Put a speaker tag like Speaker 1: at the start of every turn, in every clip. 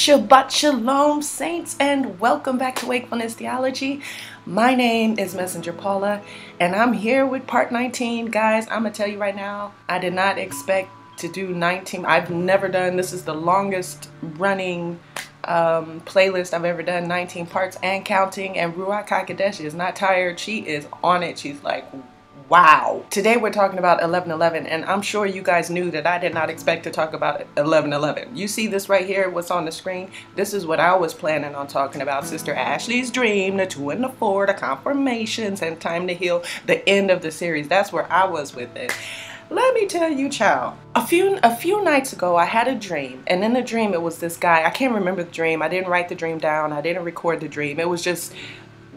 Speaker 1: Shabbat Shalom, saints, and welcome back to Wakefulness Theology. My name is Messenger Paula, and I'm here with part 19. Guys, I'm going to tell you right now, I did not expect to do 19. I've never done, this is the longest running playlist I've ever done, 19 parts and counting, and Ruach Ha Kodesh is not tired. She is on it. She's like, wow. Today we're talking about 11:11, and I'm sure you guys knew that I did not expect to talk about 11:11. You see this right here, what's on the screen? This is what I was planning on talking about. Sister Ashley's dream, the 2 and the 4, the confirmations, and time to heal, the end of the series. That's where I was with it. Let me tell you, child, a few nights ago I had a dream, and in the dream it was this guy. I can't remember the dream. I didn't write the dream down. I didn't record the dream. It was just,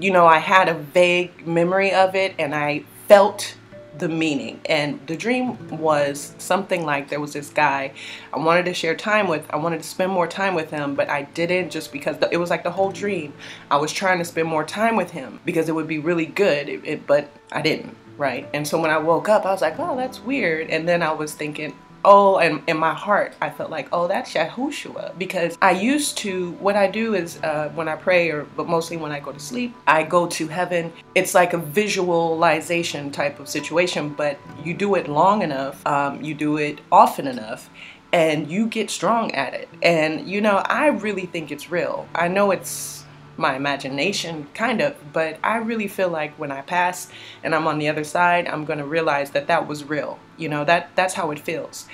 Speaker 1: you know, I had a vague memory of it, and I felt the meaning. And the dream was something like, there was this guy I wanted to share time with. I wanted to spend more time with him, but I didn't, just because it was like the whole dream I was trying to spend more time with him because it would be really good, but I didn't, right? And so when I woke up I was like, oh, that's weird. And then I was thinking, oh, and in my heart I felt like, oh, that's Yahushua, because I used to, what I do is when I pray, but mostly when I go to sleep, I go to heaven. It's like a visualization type of situation, but you do it long enough, you do it often enough, and you get strong at it. And you know, I really think it's real. I know it's my imagination, kind of, but I really feel like when I pass and I'm on the other side, I'm gonna realize that that was real. You know, that's how it feels.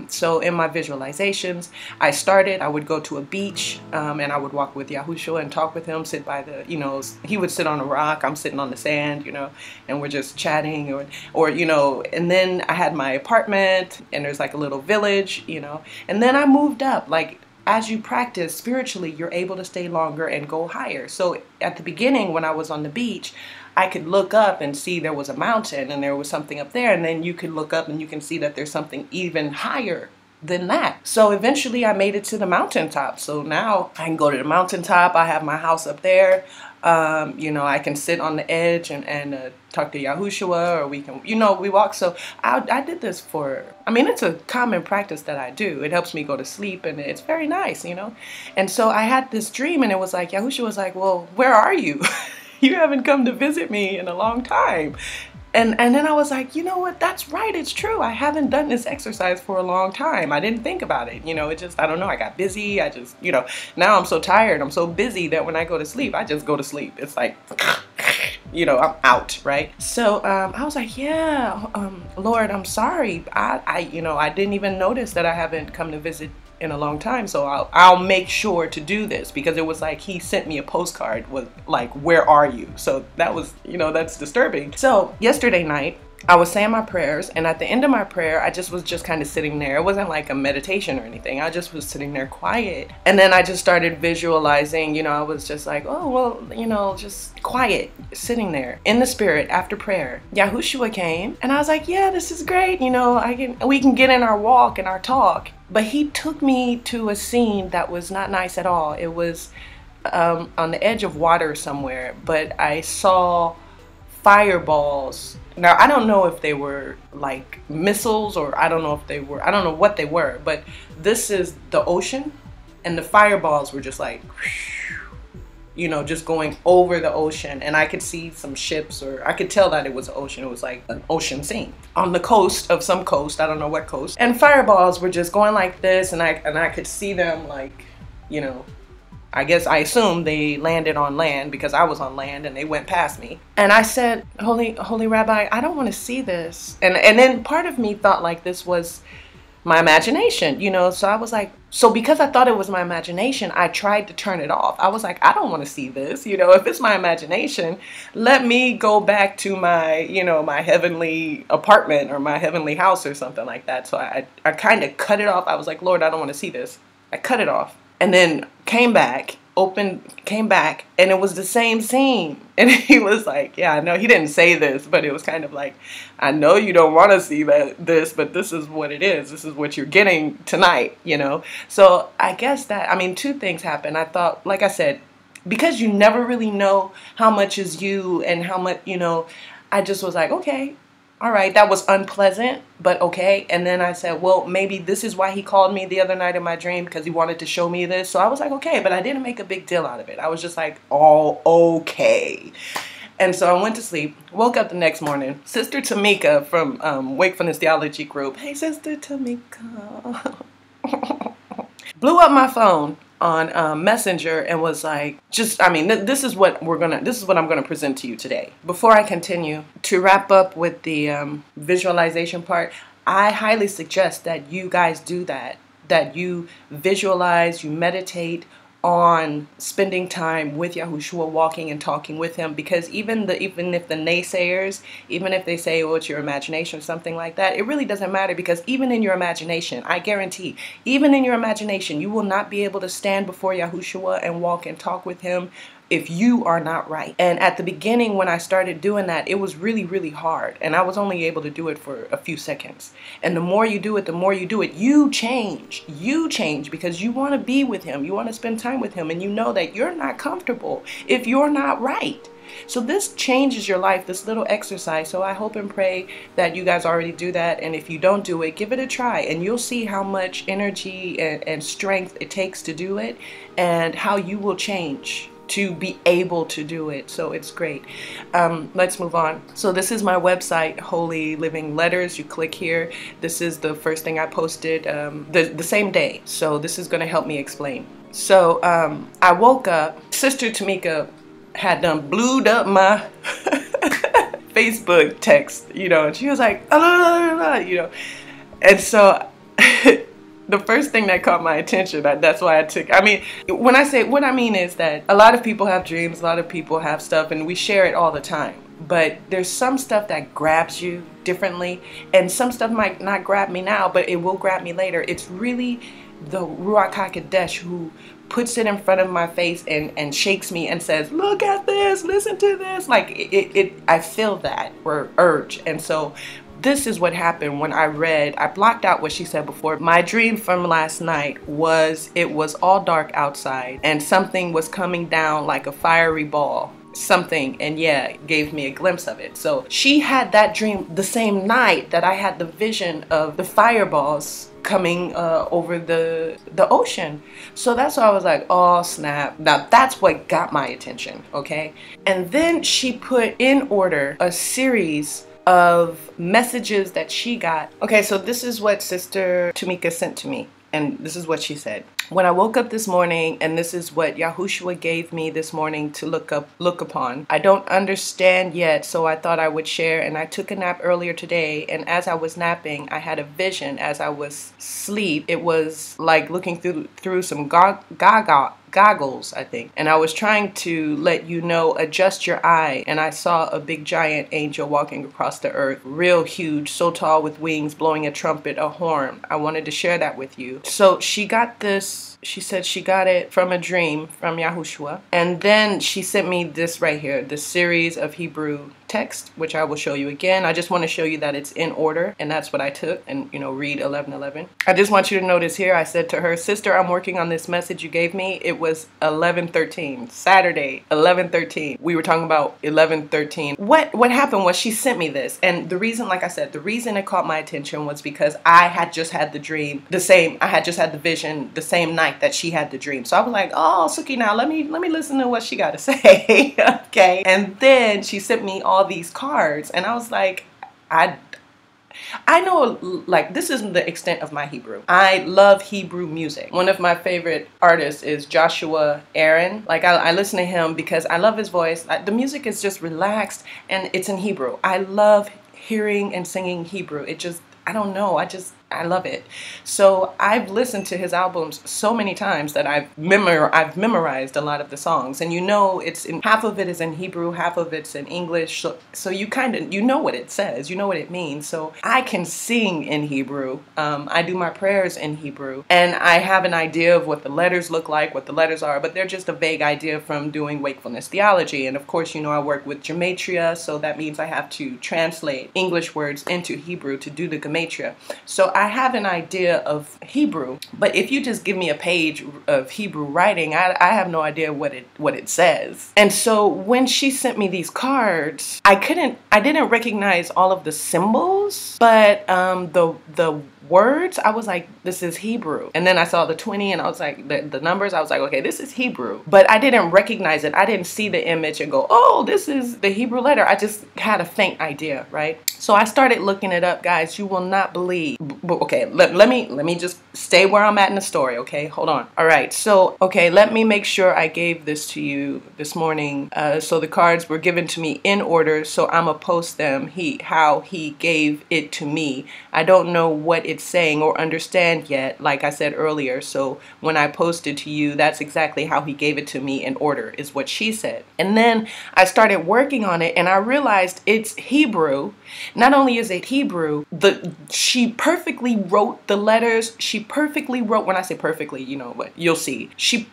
Speaker 1: So in my visualizations, I would go to a beach, and I would walk with Yahushua and talk with him, sit by the, you know, he would sit on a rock, I'm sitting on the sand, you know, and we're just chatting, or you know, and then I had my apartment, and there's like a little village, you know, and then I moved up. Like, as you practice spiritually, you're able to stay longer and go higher. So at the beginning, when I was on the beach, I could look up and see there was a mountain and there was something up there, and then you can look up and you can see that there's something even higher than that. So eventually I made it to the mountaintop. So now I can go to the mountaintop. I have my house up there. You know, I can sit on the edge and talk to Yahushua, or we can, you know, we walk. So I did this for, I mean, it's a common practice that I do. It helps me go to sleep, and it's very nice, you know. And so I had this dream, and it was like, Yahushua was like, well, where are you? You haven't come to visit me in a long time. And then I was like, you know what, that's right, it's true. I haven't done this exercise for a long time. I didn't think about it, you know, it just, I don't know, I got busy. I just, you know, now I'm so tired, I'm so busy that when I go to sleep, I just go to sleep. It's like, you know, I'm out, right? So I was like, yeah, Lord, I'm sorry. You know, I didn't even notice that I haven't come to visit in a long time, so I'll make sure to do this, because it was like he sent me a postcard with like, where are you? So that was, you know, that's disturbing. So yesterday night I was saying my prayers, and at the end of my prayer I was just kind of sitting there. It wasn't like a meditation or anything. I just was sitting there quiet, and then I just started visualizing, you know, I was just like, oh, well, you know, just quiet, sitting there in the spirit. After prayer, Yahushua came, and I was like, yeah, this is great, you know, we can get in our walk and our talk. But he took me to a scene that was not nice at all. It was on the edge of water somewhere, but I saw fireballs. Now, I don't know if they were like missiles, or I don't know what they were, but this is the ocean, and the fireballs were just like, you know, just going over the ocean, and I could see some ships, or I could tell that it was an ocean. It was like an ocean scene on the coast of some coast, I don't know what coast, and fireballs were just going like this, and I could see them, like, you know, I guess, I assumed they landed on land because I was on land, and they went past me. And I said, Holy Rabbi, I don't want to see this. And then part of me thought like this was my imagination, you know. So I was like, so because I thought it was my imagination, I tried to turn it off. I was like, I don't want to see this, you know. If it's my imagination, let me go back to my, you know, my heavenly apartment or my heavenly house or something like that. So I kind of cut it off. I was like, Lord, I don't want to see this. I cut it off, and then came back, and it was the same scene. And he was like, yeah, I know, he didn't say this, but it was kind of like, I know you don't want to see this, but this is what it is. This is what you're getting tonight, you know. So I guess that, I mean, two things happened. I thought, like I said, because you never really know how much is you and how much, you know, I just was like, okay, all right, that was unpleasant, but okay. And then I said, well, maybe this is why he called me the other night in my dream, because he wanted to show me this. So I was like, okay, but I didn't make a big deal out of it. I was just like, oh, okay. And so I went to sleep, woke up the next morning. Sister Tamika from Wakefulness Theology group, hey, Sister Tamika, blew up my phone on Messenger and was like, this is what I'm gonna present to you today. Before I continue, to wrap up with the visualization part, I highly suggest that you guys do that you visualize, you meditate on spending time with Yahushua, walking and talking with him, because even if the naysayers, even if they say, oh, it's your imagination or something like that, it really doesn't matter, because even in your imagination, I guarantee, even in your imagination, you will not be able to stand before Yahushua and walk and talk with him if you are not right. And at the beginning, when I started doing that, it was really, really hard. And I was only able to do it for a few seconds. And the more you do it, you change. You change because you want to be with him. You want to spend time with him. And you know that you're not comfortable if you're not right. So this changes your life, this little exercise. So I hope and pray that you guys already do that. And if you don't do it, give it a try. And you'll see how much energy and strength it takes to do it, and how you will change to be able to do it. So it's great. Let's move on. So this is my website, Holy Living Letters. You click here. This is the first thing I posted the same day. So this is going to help me explain. So I woke up. Sister Tamika had done blued up my Facebook text, and she was like, and so the first thing that caught my attention, that's why I took, when I say, what I mean is that a lot of people have dreams, a lot of people have stuff, and we share it all the time. But there's some stuff that grabs you differently, and some stuff might not grab me now, but it will grab me later. It's really the Ruach Ha Kodesh who puts it in front of my face and shakes me and says, look at this, listen to this. Like, I feel that urge. And so this is what happened when I blocked out what she said before. My dream from last night it was all dark outside and something was coming down like a fiery ball. Something, and yeah, it gave me a glimpse of it. So she had that dream the same night that I had the vision of the fireballs coming over the ocean. So that's why I was like, oh snap. Now that's what got my attention, okay? And then she put in order a series of messages that she got. Okay, so this is what Sister Tamika sent to me, and this is what she said. When I woke up this morning, and this is what Yahushua gave me this morning to look upon. I don't understand yet, so I thought I would share, and I took a nap earlier today, and as I was napping, I had a vision as I was asleep. It was like looking through some goggles, I think. And I was trying to let you know, adjust your eye, and I saw a big giant angel walking across the earth, real huge, so tall with wings, blowing a trumpet, a horn. I wanted to share that with you. So she got this. She said she got it from a dream from Yahushua. And then she sent me this right here, this series of Hebrew text, which I will show you again. I just want to show you that it's in order, and that's what I took, and read 11:11. I just want you to notice here, I said to her, sister, I'm working on this message you gave me. It was 11:13, Saturday, 11:13. We were talking about 11:13. What happened was she sent me this, and the reason, like I said, the reason it caught my attention was because I had just had the dream, I had just had the vision the same night that she had the dream. So I was like, oh, Suki, now let me listen to what she got to say. Okay. And then she sent me all these cards, and I was like, I know, like, this isn't the extent of my Hebrew. I love Hebrew music. One of my favorite artists is Joshua Aaron. Like, I listen to him because I love his voice. The music is just relaxed, and it's in Hebrew. I love hearing and singing Hebrew. It just, I don't know, I love it. So I've listened to his albums so many times that I've memorized a lot of the songs. And half of it is in Hebrew, half of it's in English. So you know what it says, you know what it means. So I can sing in Hebrew. I do my prayers in Hebrew. And I have an idea of what the letters look like, what the letters are, but they're just a vague idea from doing Wakefulness Theology. And of course, I work with gematria, so that means I have to translate English words into Hebrew to do the gematria. So I have an idea of Hebrew, but if you just give me a page of Hebrew writing, I have no idea what it says. And so when she sent me these cards, I didn't recognize all of the symbols, but the words, I was like, this is Hebrew. And then I saw the 20 and I was like, the numbers, I was like, okay, this is Hebrew. But I didn't recognize it. I didn't see the image and go, oh, this is the Hebrew letter. I just had a faint idea, right? So I started looking it up, guys. You will not believe. Okay, let me just stay where I'm at in the story, okay? Hold on. All right, so, okay, let me make sure I gave this to you this morning. So the cards were given to me in order, so I'm gonna post them, how he gave it to me. I don't know what it's saying or understand yet, like I said earlier. So when I posted to you, that's exactly how he gave it to me in order, is what she said. And then I started working on it and I realized it's Hebrew. Not only is it Hebrew, she perfectly wrote the letters. She perfectly wrote, when I say perfectly, you know what, you'll see. She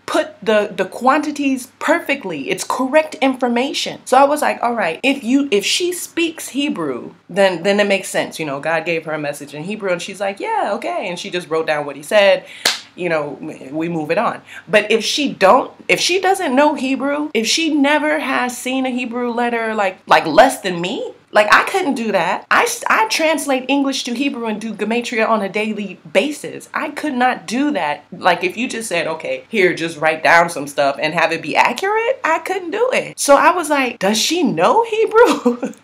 Speaker 1: put the quantities perfectly. It's correct information. So I was like, all right, if she speaks Hebrew, then it makes sense. You know, God gave her a message in Hebrew and she's like, yeah, okay. And she just wrote down what he said. You know, we move it on. But if she doesn't know Hebrew, if she never has seen a Hebrew letter like less than me, like I couldn't do that. I translate English to Hebrew and do gematria on a daily basis. I could not do that. Like if you just said, okay, here, just write down some stuff and have it be accurate, I couldn't do it. So I was like, does she know Hebrew?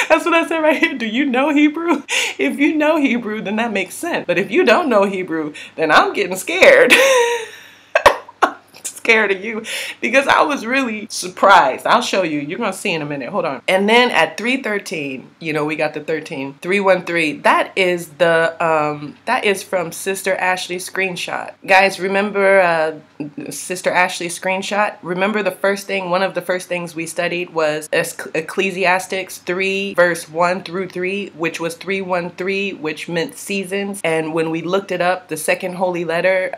Speaker 1: That's what I said right here. Do you know Hebrew? If you know Hebrew, then that makes sense. But if you don't know Hebrew, then I'm getting scared. Scared of you, because I was really surprised. I'll show you. You're going to see in a minute. Hold on. And then at 313, you know, we got the 313. That is from Sister Ashley's screenshot. Guys, remember Sister Ashley's screenshot? Remember one of the first things we studied was Ecclesiastes 3 verse 1 through 3, which was 313, which meant seasons. And when we looked it up, the second holy letter,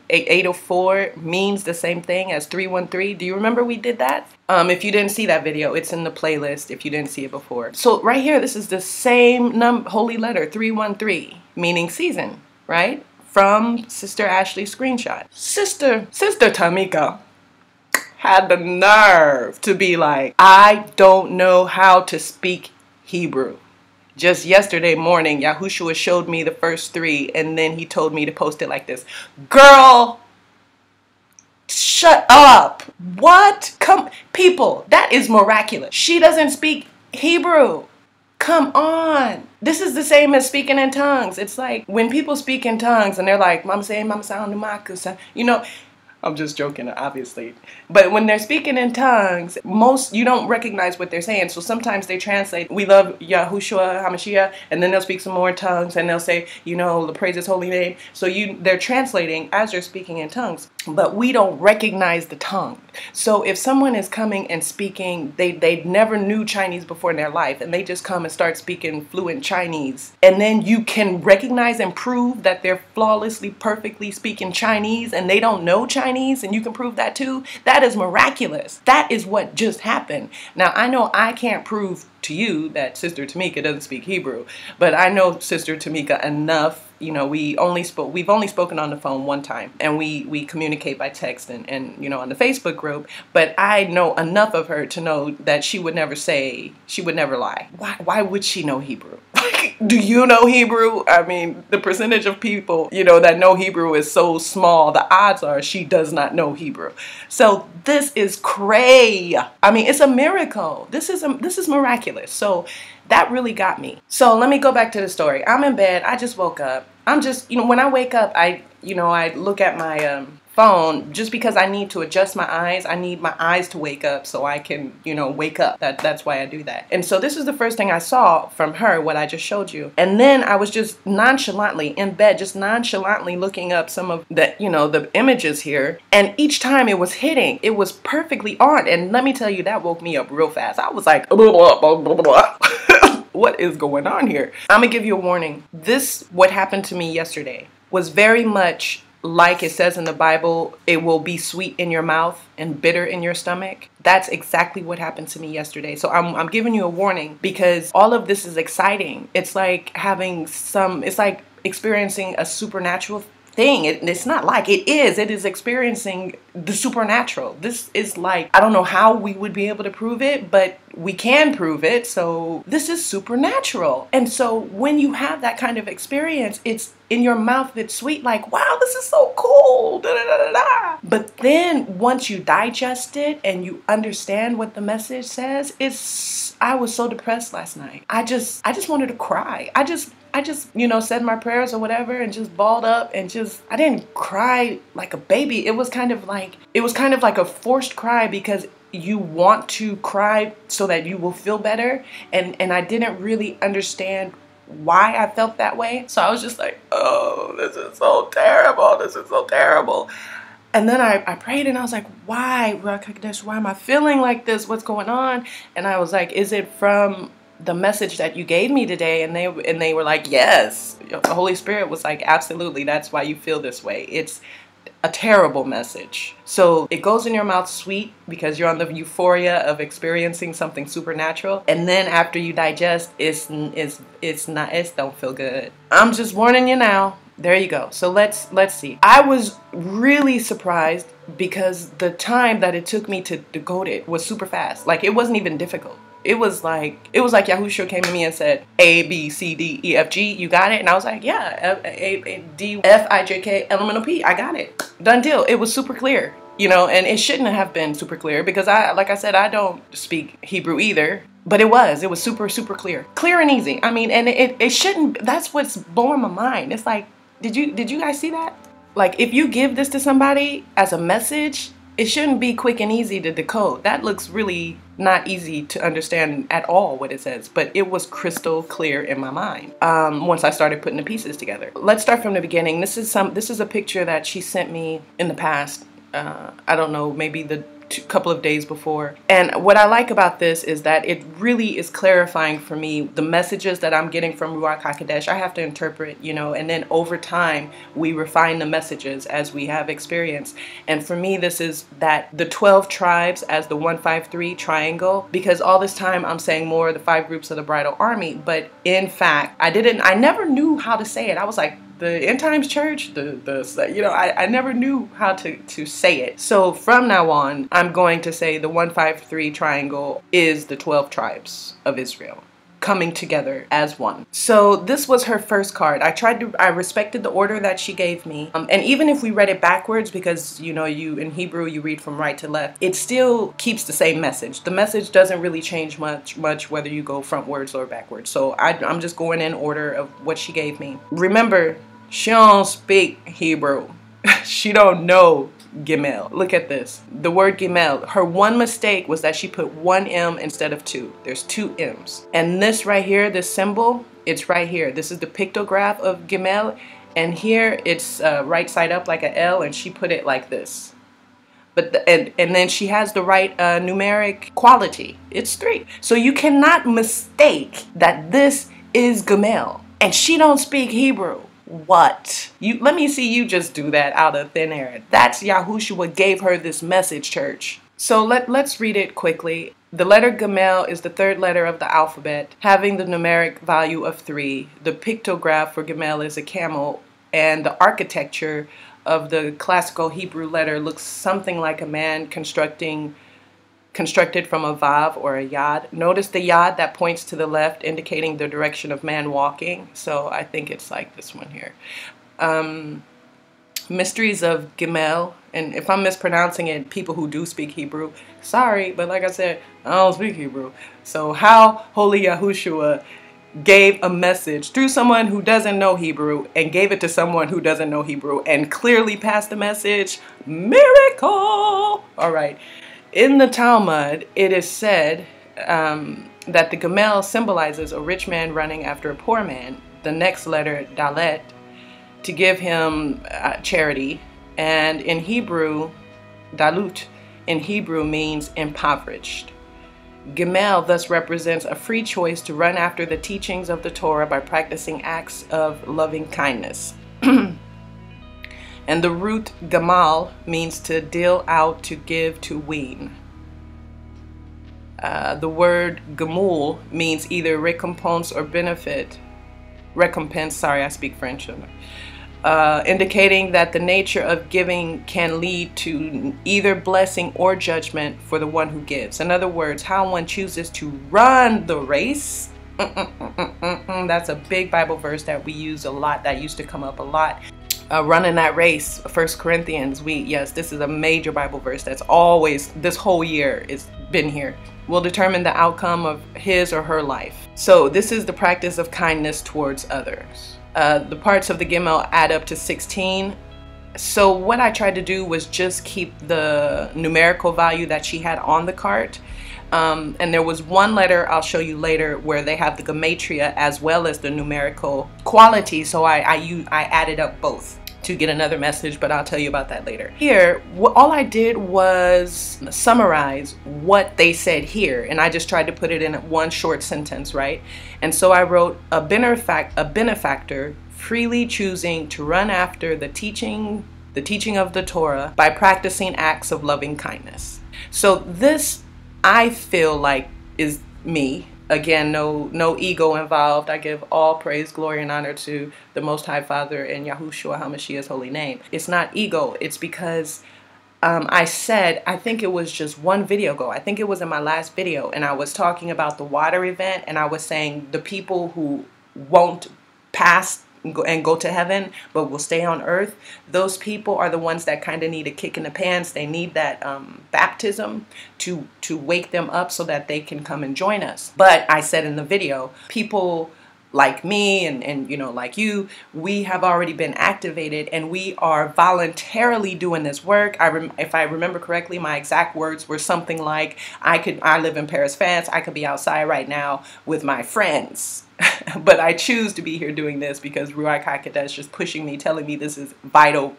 Speaker 1: 804, means the same thing as 313. Do you remember we did that? If you didn't see that video, it's in the playlist if you didn't see it before. So right here, this is the same holy letter, 313, meaning season, right? From Sister Ashley's screenshot. Sister TAMIEKA had the nerve to be like, I don't know how to speak Hebrew. Just yesterday morning, Yahushua showed me the first 3, and then he told me to post it like this. Girl, shut up. What? People, that is miraculous. She doesn't speak Hebrew. Come on. This is the same as speaking in tongues. It's like when people speak in tongues and they're like, Mama say, Mama sound, you know, I'm just joking, obviously. But when they're speaking in tongues, you don't recognize what they're saying. So sometimes they translate, we love Yahushua, HAMASHIACH, and then they'll speak some more in tongues and they'll say, you know, praise his holy name. So they're translating as they're speaking in tongues, but we don't recognize the tongue. So if someone is coming and speaking, they never knew Chinese before in their life, and they just come and start speaking fluent Chinese, and then you can recognize and prove that they're flawlessly, perfectly speaking Chinese and they don't know Chinese, and you can prove that too. That is miraculous. That is what just happened. Now, I know I can't prove to you that Sister TAMIEKA doesn't speak Hebrew, but I know Sister TAMIEKA enough. You know, we've only spoken on the phone one time, and we communicate by text and you know, on the Facebook group, but I know enough of her to know that she would never lie. Why would she know Hebrew? Do you know Hebrew? I mean, the percentage of people, you know, that know Hebrew is so small. The odds are she does not know Hebrew. So this is cray. I mean, it's a miracle. This is miraculous. So that really got me. So let me go back to the story. I'm in bed. I just woke up. I'm just, you know, when I wake up, I look at my phone just because I need to adjust my eyes. I need my eyes to wake up so I can, you know, wake up. That's why I do that. And so this is the first thing I saw from her, what I just showed you. And then I was just nonchalantly in bed, just nonchalantly looking up some of the, you know, the images here. And each time it was hitting, it was perfectly on. And let me tell you, that woke me up real fast. I was like, what is going on here? I'm gonna give you a warning. What happened to me yesterday was very much like it says in the Bible, it will be sweet in your mouth and bitter in your stomach. That's exactly what happened to me yesterday. So I'm giving you a warning, because all of this is exciting. It's like it's like experiencing a supernatural thing. It's not like, it is experiencing the supernatural. This is like, I don't know how we would be able to prove it, but we can prove it. So this is supernatural. And so when you have that kind of experience, it's in your mouth, it's sweet, like, wow, this is so cool. Da, da, da, da, da. But then once you digest it and you understand what the message says, I was so depressed last night. I just wanted to cry. I just, you know, said my prayers or whatever and just balled up, and I didn't cry like a baby. It was kind of like a forced cry, because you want to cry so that you will feel better. And I didn't really understand why I felt that way. So I was just like, oh, this is so terrible. This is so terrible. And then I prayed, and I was like, why, Ruach Ha Kodesh, why am I feeling like this? What's going on? And I was like, is it from the message that you gave me today? And they were like, yes. The Holy Spirit was like, absolutely, that's why you feel this way. It's a terrible message. So it goes in your mouth sweet because you're on the euphoria of experiencing something supernatural, and then after you digest, it don't feel good. I'm just warning you now. There you go. So let's see. I was really surprised because the time that it took me to decode it was super fast. Like, it wasn't even difficult. It was like Yahushua came to me and said, A, B, C, D, E, F, G, you got it? And I was like, yeah, A, D, F, I, J, K, elemental P, I got it. Done deal. It was super clear, you know, and it shouldn't have been super clear because like I said, I don't speak Hebrew either. But it was super, super clear. Clear and easy. I mean, and it shouldn't, that's what's blowing my mind. It's like, did you guys see that? Like, if you give this to somebody as a message, it shouldn't be quick and easy to decode. That looks really not easy to understand at all what it says, but it was crystal clear in my mind once I started putting the pieces together. Let's start from the beginning. This is a picture that she sent me in the past. I don't know, maybe the couple of days before. And what I like about this is that it really is clarifying for me the messages that I'm getting from Ruach Ha Kodesh. I have to interpret, you know, and then over time we refine the messages as we have experience. And for me, this is that the 12 tribes as the 153 triangle, because all this time I'm saying more of the 5 groups of the bridal army, but in fact I never knew how to say it. I was like, the End Times Church, you know, I never knew how to say it. So from now on, I'm going to say the 153 triangle is the 12 tribes of Israel coming together as one. So this was her first card. I respected the order that she gave me. And even if we read it backwards, because, you know, in Hebrew, you read from right to left, it still keeps the same message. The message doesn't really change much whether you go frontwards or backwards. So I'm just going in order of what she gave me. Remember, she don't speak Hebrew. She don't know Gimel. Look at this. The word Gimel. Her one mistake was that she put 1 M instead of 2. There's 2 M's. And this right here, this symbol, it's right here. This is the pictograph of Gimel. And here it's right side up like an L, and she put it like this. But and then she has the right numeric quality. It's 3. So you cannot mistake that this is Gimel. And she don't speak Hebrew. What? Let me see you just do that out of thin air. That's Yahushua gave her this message, church. So let's read it quickly. The letter Gimel is the 3rd letter of the alphabet, having the numeric value of 3. The pictograph for Gimel is a camel, and the architecture of the classical Hebrew letter looks something like a man constructed from a vav or a yad. Notice the yad that points to the left, indicating the direction of man walking. So I think it's like this one here. Mysteries of Gimel. And if I'm mispronouncing it, people who do speak Hebrew, sorry, but like I said, I don't speak Hebrew. So how Holy Yahushua gave a message through someone who doesn't know Hebrew and gave it to someone who doesn't know Hebrew and clearly passed the message. Miracle! All right. In the Talmud, it is said that the Gimel symbolizes a rich man running after a poor man, the next letter, Dalet, to give him charity. And in Hebrew, Dalut in Hebrew means impoverished. Gimel thus represents a free choice to run after the teachings of the Torah by practicing acts of loving kindness. And And the root gamal means to deal out, to give, to wean. The word gamul means either recompense or benefit. Recompense, sorry, I speak French. Indicating that the nature of giving can lead to either blessing or judgment for the one who gives. In other words, how one chooses to run the race. That's a big Bible verse that we use a lot, that used to come up a lot. Running that race, 1 Corinthians, yes, this is a major Bible verse that's always, this whole year, it's been here, will determine the outcome of his or her life. So this is the practice of kindness towards others. The parts of the Gimel add up to 16. So what I tried to do was just keep the numerical value that she had on the cart. And there was one letter I'll show you later where they have the gematria as well as the numerical quality. So I added up both to get another message, but I'll tell you about that later. Here, all I did was summarize what they said here, and I just tried to put it in one short sentence, right? And so I wrote, a benefactor freely choosing to run after the teaching of the Torah by practicing acts of loving kindness. So this, I feel like, is me. Again, no ego involved. I give all praise, glory, and honor to the Most High Father in Yahushua HaMashiach's holy name. It's not ego. It's because I said, I think it was just one video ago. I think it was in my last video, and I was talking about the water event, and I was saying the people who won't pass and go to heaven but will stay on earth, those people are the ones that kind of need a kick in the pants. They need that baptism to wake them up so that they can come and join us. But I said in the video, people like me and you know, like you, we have already been activated and we are voluntarily doing this work. If I remember correctly, my exact words were something like, I live in Paris, France. I could be outside right now with my friends. But I choose to be here doing this because Ruach Ha Kodesh is pushing me, telling me this is vital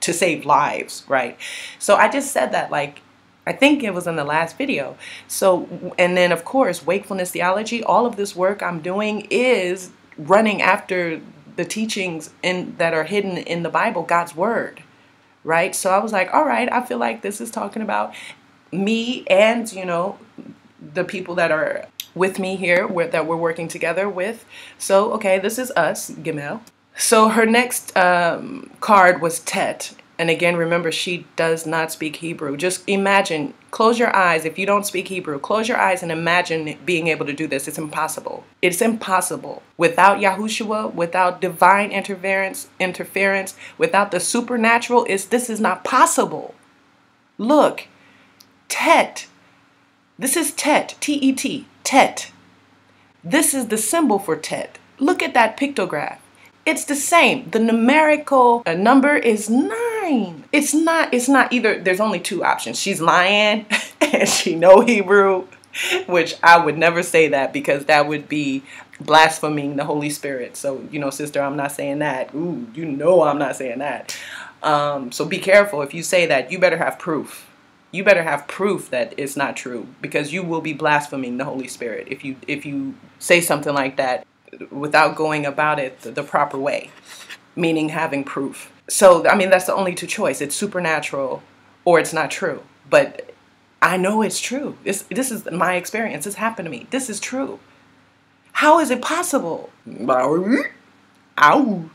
Speaker 1: to save lives, right? So I just said that, like, I think it was in the last video. So, and then of course, Wakefulness Theology, all of this work I'm doing is running after the teachings that are hidden in the Bible, God's word, right? So I was like, all right, I feel like this is talking about me and, you know, the people that are with me here that we're working together with. So, okay, this is us, Gimel. So her next card was Tet. And again, remember, she does not speak Hebrew. Just imagine, close your eyes. If you don't speak Hebrew, close your eyes and imagine being able to do this. It's impossible. It's impossible. Without Yahushua, without divine interference, without the supernatural, this is not possible. Look, Tet. This is Tet, T-E-T, Tet. This is the symbol for Tet. Look at that pictograph. It's the same. The numerical number is 9. It's not either. There's only two options. She's lying and she know Hebrew, which I would never say that because that would be blaspheming the Holy Spirit. So, you know, sister, I'm not saying that. Ooh, you know I'm not saying that. So be careful. If you say that, you better have proof. You better have proof that it's not true, because you will be blaspheming the Holy Spirit if you say something like that without going about it the proper way, meaning having proof. So, I mean, that's the only two choices. It's supernatural or it's not true. But I know it's true. This is my experience. This happened to me. This is true. How is it possible? Ow.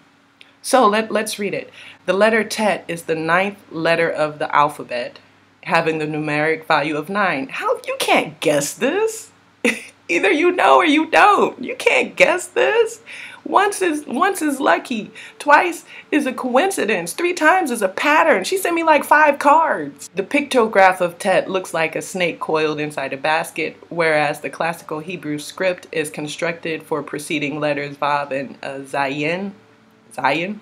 Speaker 1: So let's read it. The letter Tet is the 9th letter of the alphabet, having the numeric value of 9. How? You can't guess this. Either you know or you don't. You can't guess this. Once is lucky. Twice is a coincidence. 3 times is a pattern. She sent me like 5 cards. The pictograph of Tet looks like a snake coiled inside a basket, whereas the classical Hebrew script is constructed for preceding letters Vav and Zayin,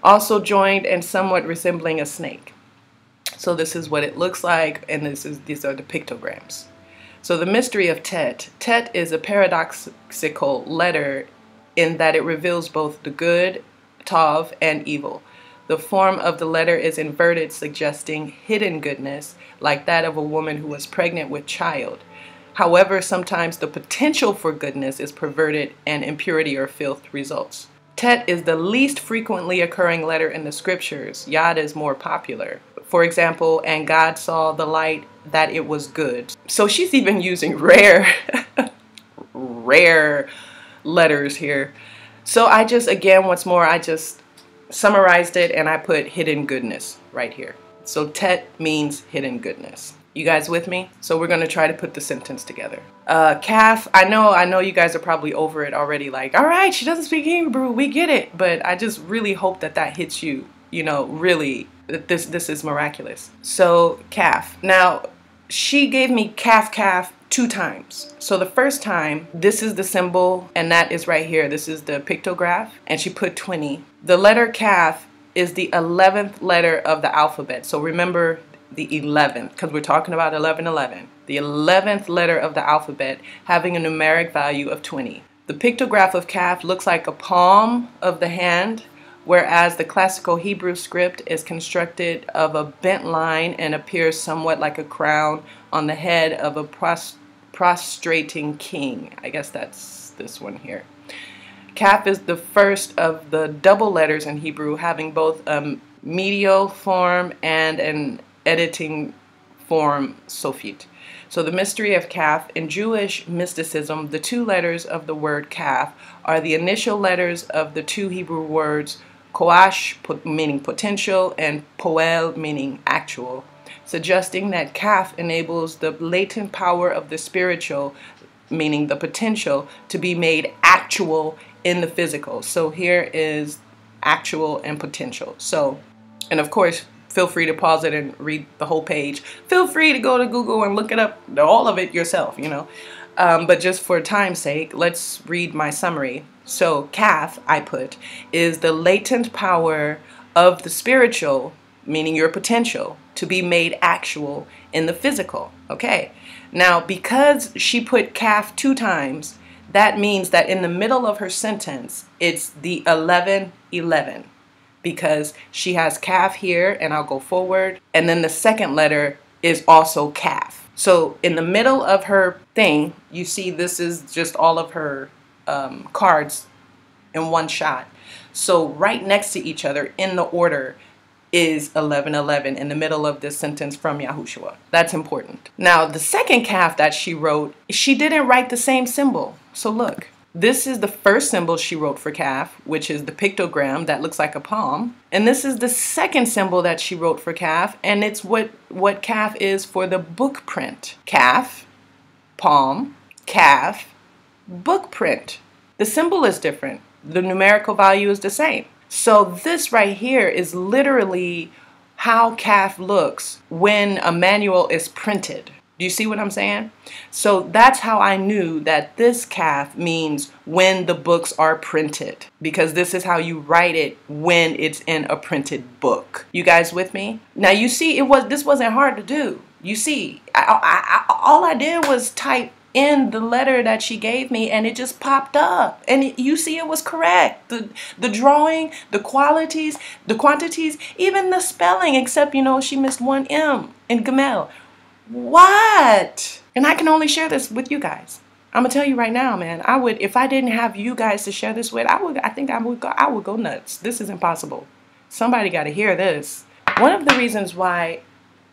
Speaker 1: also joined and somewhat resembling a snake. So this is what it looks like, and these are the pictograms. So the mystery of Tet. Tet is a paradoxical letter in that it reveals both the good, Tov, and evil. The form of the letter is inverted, suggesting hidden goodness, like that of a woman who was pregnant with child. However, sometimes the potential for goodness is perverted and impurity or filth results. Tet is the least frequently occurring letter in the scriptures. Yod is more popular. For example, and God saw the light that it was good. So she's even using rare, rare letters here. So I just, again, once more, I just summarized it and I put hidden goodness right here. So Tet means hidden goodness. You guys with me? So we're going to try to put the sentence together. Calf, I know you guys are probably over it already, like, all right, she doesn't speak Hebrew, we get it. But I just really hope that that hits you, you know, really, that this is miraculous. So calf. Now, she gave me calf 2 times. So the first time, this is the symbol, and that is right here. This is the pictograph, and she put 20. The letter calf is the 11th letter of the alphabet. So remember, the 11th, because we're talking about 1111. The 11th letter of the alphabet having a numeric value of 20. The pictograph of calf looks like a palm of the hand, whereas the classical Hebrew script is constructed of a bent line and appears somewhat like a crown on the head of a prostrating king. I guess that's this one here. Calf is the first of the double letters in Hebrew, having both a medial form and an editing form, sophit. So the mystery of calf, in Jewish mysticism, the 2 letters of the word calf are the initial letters of the 2 Hebrew words koash, meaning potential, and poel, meaning actual, suggesting that calf enables the latent power of the spiritual, meaning the potential, to be made actual in the physical. So here is actual and potential. So, and of course, feel free to pause it and read the whole page. Feel free to go to Google and look it up, all of it yourself, you know. But just for time's sake, let's read my summary. So calf, I put, is the latent power of the spiritual, meaning your potential, to be made actual in the physical. Okay. Now, because she put calf 2 times, that means that in the middle of her sentence, it's the 11:11. Because she has calf here, and I'll go forward, and then the second letter is also calf. So in the middle of her thing, you see this is just all of her cards in one shot. So right next to each other in the order is 11:11 in the middle of this sentence from Yahushua. That's important. Now the second calf that she wrote, she didn't write the same symbol. So look. This is the first symbol she wrote for calf, which is the pictogram that looks like a palm. And this is the second symbol that she wrote for calf, and it's what calf is for the book print. Calf, palm, calf, book print. The symbol is different. The numerical value is the same. So this right here is literally how calf looks when a manual is printed. Do you see what I'm saying? So that's how I knew that this calf means when the books are printed, because this is how you write it when it's in a printed book. You guys with me? Now you see, this wasn't hard to do. You see, all I did was type in the letter that she gave me, and it just popped up, and you see it was correct. The drawing, the qualities, the quantities, even the spelling, except, you know, she missed 1 M in Gamel. What? And I can only share this with you guys. I'm gonna tell you right now, man. I would, if I didn't have you guys to share this with, I think I would go nuts. This is impossible. Somebody got to hear this. One of the reasons why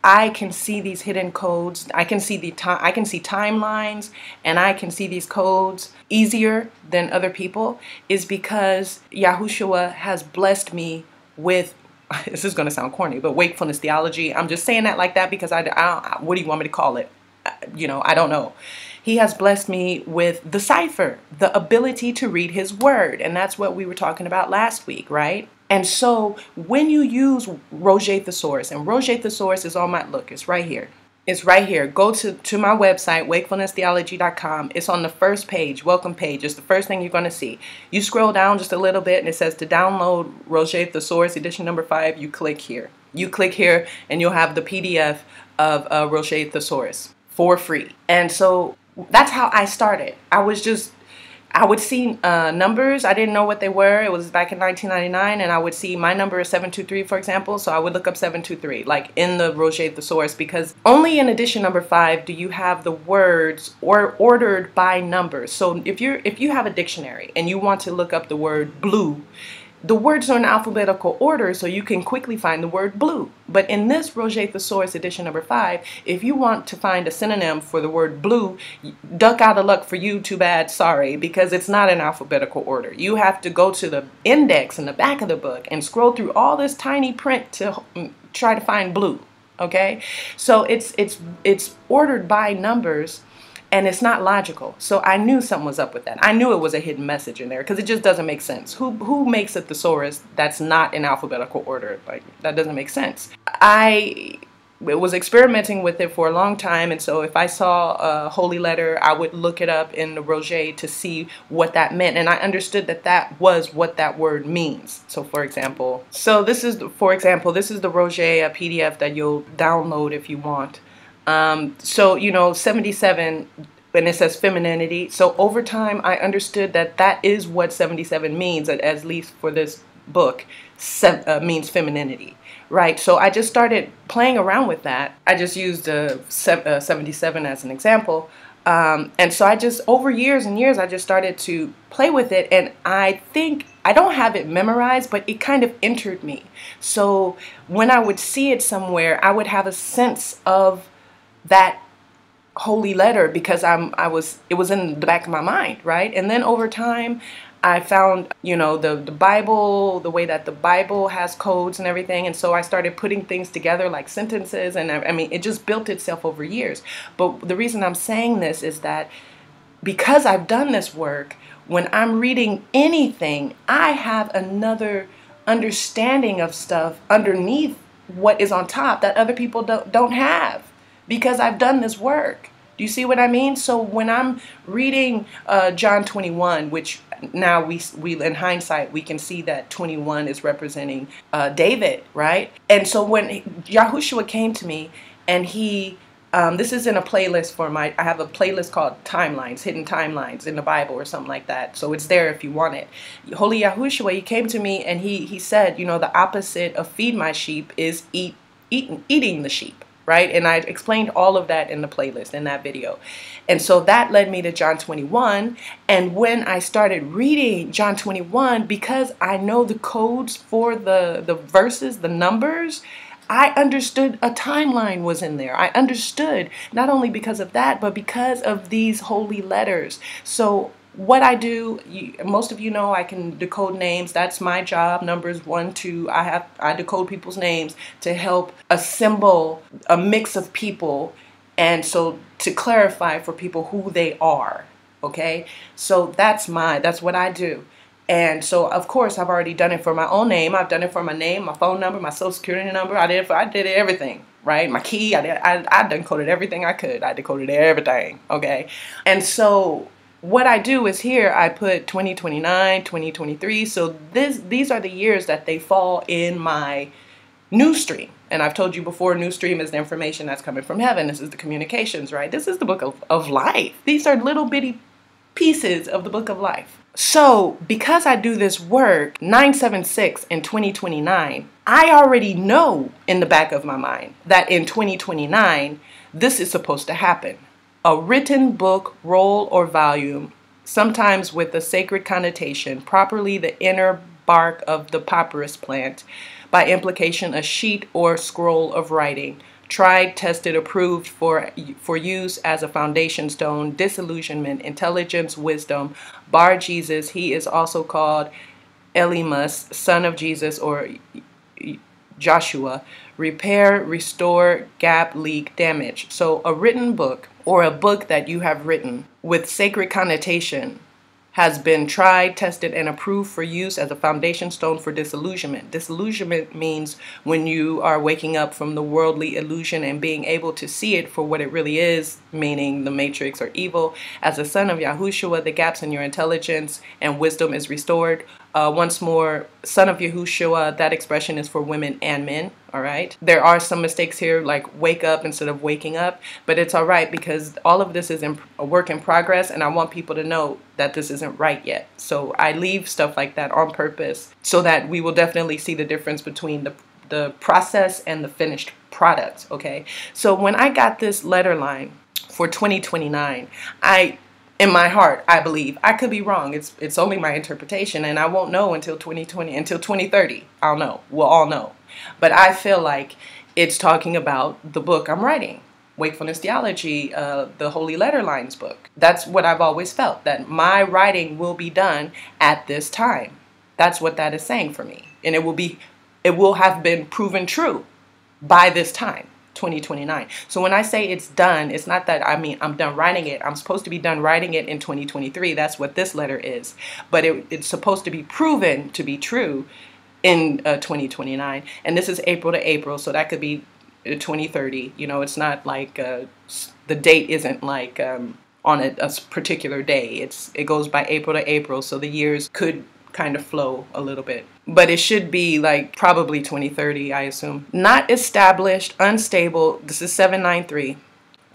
Speaker 1: I can see these hidden codes, I can see timelines, and I can see these codes easier than other people, is because Yahushua has blessed me with, this is going to sound corny, but wakefulness theology. I'm just saying that like that because what do you want me to call it? You know, I don't know. He has blessed me with the cipher, the ability to read his word. And that's what we were talking about last week, right? And so when you use Roget Thesaurus, and Roget Thesaurus is on my, look, it's right here. It's right here. Go to my website, wakefulnesstheology.com. It's on the first page, welcome page. It's the first thing you're going to see. You scroll down just a little bit and it says to download Roget Thesaurus edition number 5. You click here. You click here and you'll have the PDF of Roget Thesaurus for free. And so that's how I started. I was just I would see numbers. I didn't know what they were. It was back in 1999, and I would see my number is 723, for example. So I would look up 723, like in the Roger Thesaurus, because only in edition number 5 do you have the words or ordered by numbers. So if you have a dictionary and you want to look up the word blue, the words are in alphabetical order, so you can quickly find the word blue. But in this Roger Thesaurus edition number 5, if you want to find a synonym for the word blue, duck out of luck for you, too bad, sorry, because it's not in alphabetical order. You have to go to the index in the back of the book and scroll through all this tiny print to try to find blue, okay? So it's ordered by numbers, and it's not logical. So I knew something was up with that. I knew it was a hidden message in there because it just doesn't make sense. Who makes a thesaurus that's not in alphabetical order? Like, that doesn't make sense. I was experimenting with it for a long time, and so if I saw a holy letter, I would look it up in the Roger to see what that meant, and I understood that that was what that word means. So for example, this is the Roger, a PDF that you'll download if you want. So, you know, 77, and it says femininity. So over time, I understood that that is what 77 means, at least for this book, means femininity, right? So I just started playing around with that. I just used 77 as an example. And so I just, over years and years, I just started to play with it. And I think, I don't have it memorized, but it kind of entered me. So when I would see it somewhere, I would have a sense of that holy letter because it was in the back of my mind, right? And then over time, I found, you know, the Bible, the way that the Bible has codes and everything. And so I started putting things together like sentences. And I mean, it just built itself over years. But the reason I'm saying this is that because I've done this work, when I'm reading anything, I have another understanding of stuff underneath what is on top that other people don't have. Because I've done this work. Do you see what I mean? So when I'm reading John 21, which now we in hindsight, we can see that 21 is representing David, right? And so when Yahushua came to me and he, this is in a playlist I have a playlist called Timelines, Hidden Timelines in the Bible or something like that. So it's there if you want it. Holy Yahushua, he came to me and he said, you know, the opposite of feed my sheep is eating the sheep. Right? And I explained all of that in the playlist, in that video. And so that led me to John 21. And when I started reading John 21, because I know the codes for the verses, the numbers, I understood a timeline was in there. I understood not only because of that, but because of these holy letters. So what I do, most of you know I can decode names. That's my job. Numbers 1, 2. I decode people's names to help assemble a mix of people, and so to clarify for people who they are. Okay, so that's what I do. And so of course I've already done it for my own name. I've done it for my name, my phone number, my social security number. I did everything. Right, my key. I decoded everything I could. I decoded everything. Okay, and so what I do is here I put 2029, 2023. So these are the years that they fall in my new stream. And I've told you before, new stream is the information that's coming from heaven. This is the communications, right? This is the book of life. These are little bitty pieces of the book of life. So because I do this work, 976 and 2029, I already know in the back of my mind that in 2029, this is supposed to happen. A written book, roll, or volume, sometimes with a sacred connotation, properly the inner bark of the papyrus plant, by implication a sheet or scroll of writing, tried, tested, approved for use as a foundation stone, disillusionment, intelligence, wisdom, bar Jesus, he is also called Elimus, son of Jesus, or Joshua, repair, restore, gap, leak, damage. So a written book, or a book that you have written with sacred connotation, has been tried, tested, and approved for use as a foundation stone for disillusionment. Disillusionment means when you are waking up from the worldly illusion and being able to see it for what it really is, meaning the matrix or evil. As a son of Yahushua, the gaps in your intelligence and wisdom is restored. Once more, son of Yahushua, that expression is for women and men, all right? There are some mistakes here, like wake up instead of waking up, but it's all right because all of this is a work in progress, and I want people to know that this isn't right yet. So I leave stuff like that on purpose so that we will definitely see the difference between the process and the finished product, okay? So when I got this letter line for 2029, in my heart, I believe, I could be wrong. It's only my interpretation, and I won't know until 2030. I'll know. We'll all know. But I feel like it's talking about the book I'm writing, Wakefulness Theology, the Holy Letter Lines book. That's what I've always felt, that my writing will be done at this time. That's what that is saying for me. And it will have been proven true by this time. 2029. So when I say it's done, it's not that I'm done writing it. I'm supposed to be done writing it in 2023. That's what this letter is. But it's supposed to be proven to be true in 2029. And this is April to April, so that could be 2030. You know, it's not like the date isn't like on a particular day. It goes by April to April, so the years could kind of flow a little bit. But it should be like probably 2030, I assume. Not established, unstable. This is 793.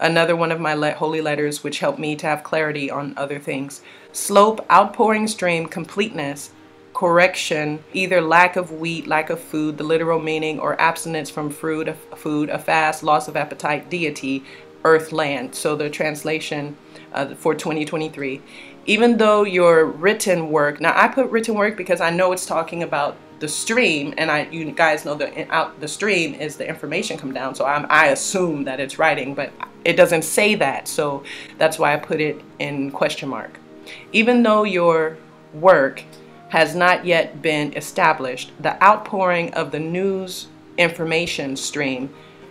Speaker 1: Another one of my holy letters which helped me to have clarity on other things. Slope, outpouring stream, completeness, correction, either lack of wheat, lack of food, the literal meaning, or abstinence from food, a fast, loss of appetite, deity, earth, land. So the translation for 2023. Even though your written work, now I put written work because I know it's talking about the stream, and you guys know the stream is the information come down, so I assume that it's writing, but it doesn't say that, so that's why I put it in question mark. Even though your work has not yet been established, the outpouring of the news information stream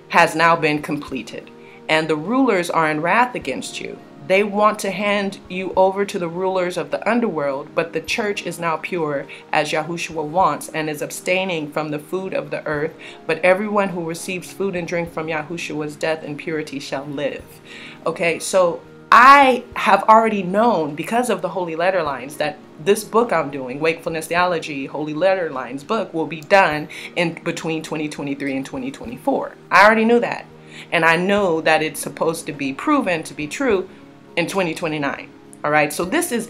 Speaker 1: has now been completed, and the rulers are in wrath against you. They want to hand you over to the rulers of the underworld, but the church is now pure, as Yahushua wants, and is abstaining from the food of the earth. But everyone who receives food and drink from Yahushua's death and purity shall live. Okay, so I have already known, because of the Holy Letter Lines, that this book I'm doing, Wakefulness Theology, Holy Letter Lines book, will be done in between 2023 and 2024. I already knew that. And I know that it's supposed to be proven to be true in 2029. All right, so this is